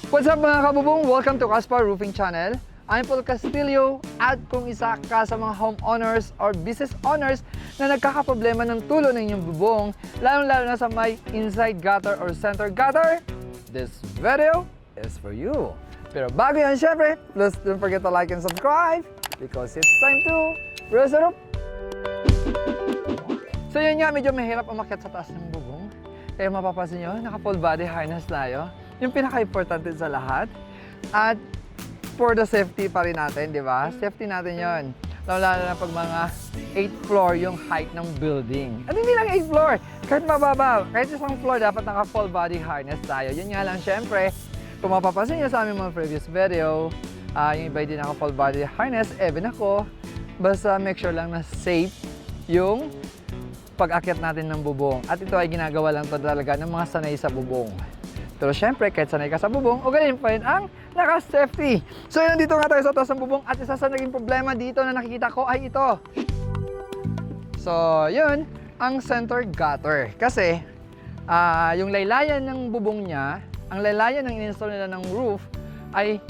What's up mga kabubong? Welcome to Caspar Roofing Channel. I'm Paul Castillo at kung isa ka sa mga homeowners or business owners na nagkakaproblema ng tulo ng inyong bubong, lalo na sa may inside gutter or center gutter, this video is for you. Pero bago yan, syempre, please don't forget to like and subscribe because it's time to raise it up. So yun nga, medyo mahirap umakyat sa taas ng bubong. Kaya mapapansin nyo, naka full body harness tayo. Yung pinaka-importante sa lahat. At for the safety pa rin natin, di ba? Safety natin yon. Lalo na pag mga 8th floor yung height ng building. At hindi lang 8th floor, kahit mababa, kahit isang floor, dapat naka full body harness tayo. Yun nga lang, syempre, kung mapapansin nyo sa aming mga previous video, yung iba din naka full body harness, even ako, basta make sure lang na safe yung pag-akyat natin ng bubong. At ito ay ginagawa lang to talaga ng mga sanay sa bubong. Pero syempre, kahit sanay ka sa bubong, o ganun pa rin ang naka-safety. So yun, dito nga tayo sa taas ng bubong at isa sa naging problema dito na nakikita ko ay ito. So yun, ang center gutter. Kasi yung laylayan ng bubong niya, ang laylayan ng in-install nila ng roof ay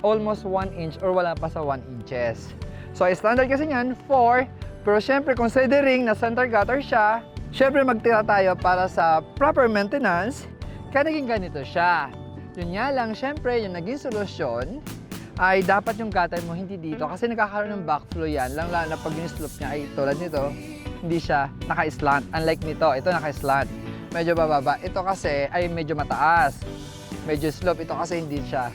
almost 1 inch or wala pa sa 1 inches. So standard kasi niyan 4, pero syempre considering na center gutter siya, syempre magtira tayo para sa proper maintenance. Kaya naging ganito siya. Yun nga lang, syempre, yung naging solusyon ay dapat yung gutter mo hindi dito kasi nagkakaroon ng backflow yan. Lang na pag yung slope niya ay tulad nito, hindi siya naka-slant. Unlike nito, ito naka-slant. Medyo bababa. Ito kasi ay medyo mataas. Medyo slope. Ito kasi hindi siya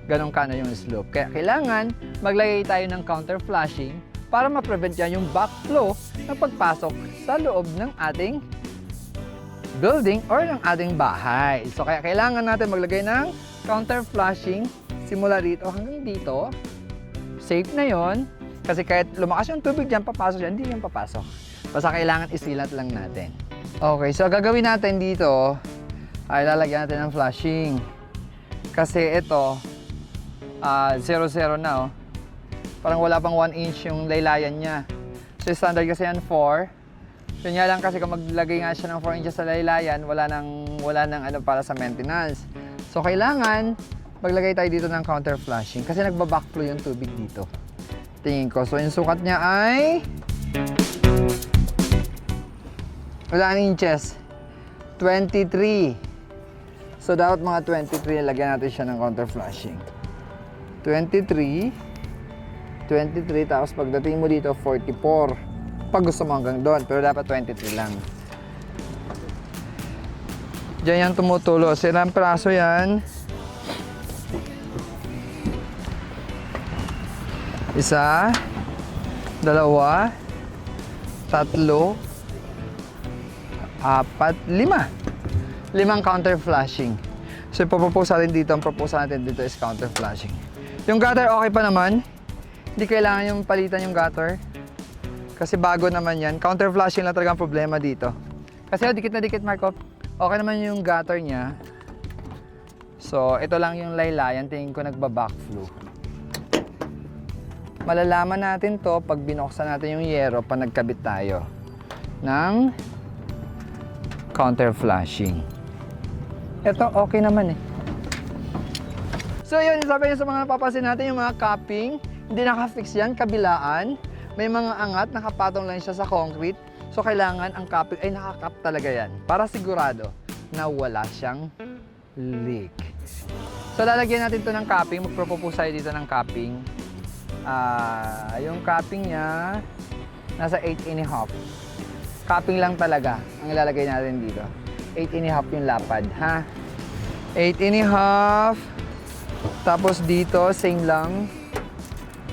ganun kano yung slope. Kaya kailangan maglagay tayo ng counter flashing para ma-prevent yan yung backflow na pagpasok sa loob ng ating building or ng ating bahay. So kaya kailangan natin maglagay ng counter flashing simula dito hanggang dito. Safe na yon kasi kahit lumakas yung tubig dyan, papasok dyan, hindi yan papasok. Basta kailangan isilat lang natin. Okay, so gagawin natin dito ay lalagyan natin ng flashing. Kasi ito 0-0 na oh. Parang wala pang 1 inch yung laylayan niya. So standard kasi yan 4. Yun nga lang kasi kung maglagay nga siya ng 4 inches sa laylayan, wala nang ano para sa maintenance. So kailangan maglagay tayo dito ng counter flashing kasi nagba-backflow yung tubig dito. Tingin ko. So yung sukat niya ay wala inches. 23. So dapat mga 23 lagyan natin siya ng counter flashing. 23 tapos pagdating mo dito 44. Pag gusto mo hanggang doon, pero dapat 23 lang. Diyan yan tumutulo. Silang piraso yan. Isa, dalawa, tatlo, apat, 5. 5 counter flashing. So ipopropose natin dito, ang propose natin dito is counter flashing. Yung gutter okay pa naman. Hindi kailangan yung palitan yung gutter. Kasi bago naman yan. Counter flashing lang talaga ang problema dito. Kasi dikit na dikit, Marco. Okay naman yung gutter niya. So, ito lang yung laylayan. Tingin ko nagba-backflow. Malalaman natin to pag binuksan natin yung yero pa nagkabit tayo ng counter flashing. Ito, okay naman eh. So, yun. Sabi niyo sa mga napapansin natin, yung mga capping, hindi naka-fix yan, kabilaan. May mga angat, nakapatong lang siya sa concrete. So, kailangan ang capping ay nakakap talaga yan para sigurado na wala siyang leak. So, lalagyan natin ito ng capping. Magpropose tayo dito ng capping. Yung capping niya, nasa 8.5. Capping lang talaga ang ilalagay natin dito. 8.5 yung lapad, ha? 8.5. Tapos dito, same lang.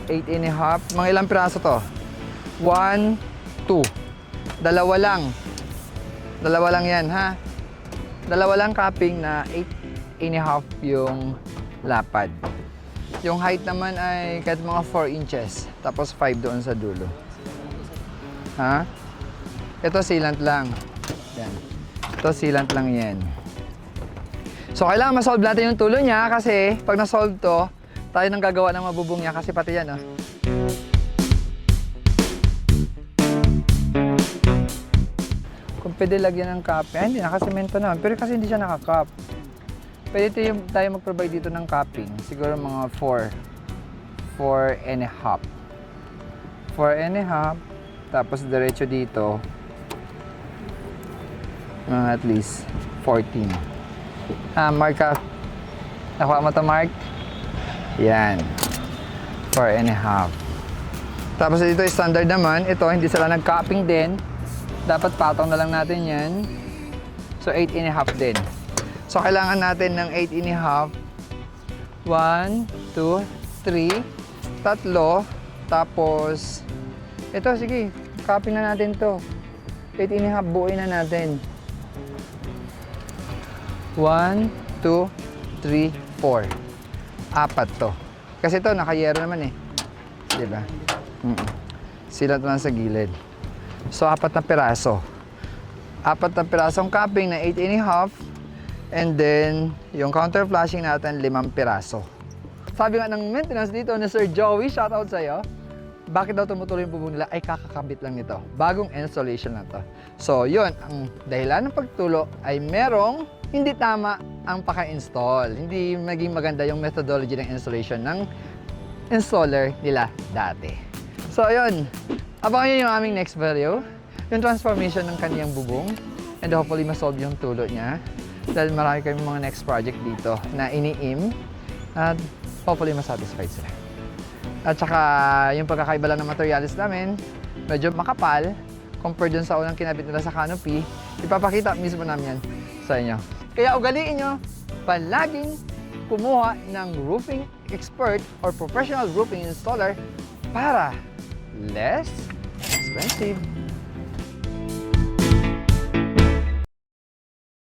8.5. Mga ilang piraso to? 1, 2. Dalawa lang. Dalawa lang yan, ha? Dalawa lang capping na 8.5 yung lapad. Yung height naman ay kahit mga 4 inches. Tapos 5 doon sa dulo. Ha? Ito sealant lang. Yan. Ito sealant lang yan. So, kailangan ma-solve natin yung tulo niya kasi pag na-solve to, tayo nang gagawa ng mabubong niya kasi pati yan, oh. Kung pwede lagyan ng cup, hindi nakasemento naman, pero kasi hindi siya nakakap. Pwede tayo mag-provide dito ng capping. Siguro mga 4. 4.5. 4.5. Tapos diretso dito. Mga at least 14. Mark ka. Nakuha mo ito, Mark? Yan. 4.5. Tapos dito standard naman. Ito, hindi sila nag-capping din. Dapat patong na lang natin yan. So, 8.5 din. So, kailangan natin ng 8.5. 1, 2, 3, tatlo. Tapos, ito, sige. Capping na natin to. 8.5, buuin na natin. 1, 2, 3, 4. Apat to. Kasi ito, nakayero naman eh. Diba? Sila ito lang sa gilid. So, 4 na piraso. 4 na pirasong capping na 8.5. And then, yung counter flashing natin, 5 piraso. Sabi nga ng maintenance dito na Sir Joey, shoutout sa'yo. Bakit daw tumutuloy yung bubong nila? Ay, kakakabit lang nito. Bagong installation na to. So, yun. Ang dahilan ng pagtulo ay merong hindi tama ang paka-install. Hindi maging maganda yung methodology ng installation ng installer nila dati. So, yun. Abangan nyo yung aming next video. Yung transformation ng kaniyang bubong. And hopefully, masolve yung tulo niya. Dahil marami kayong mga next project dito na ini-aim. At hopefully, masatisfied sila. At saka, yung pagkakaiba lang ng materials namin, medyo makapal compared dun sa unang kinabit nila sa canopy. Ipapakita mismo namin yan sa inyo. Kaya ugaliin nyo, palaging kumuha ng roofing expert or professional roofing installer para less expensive.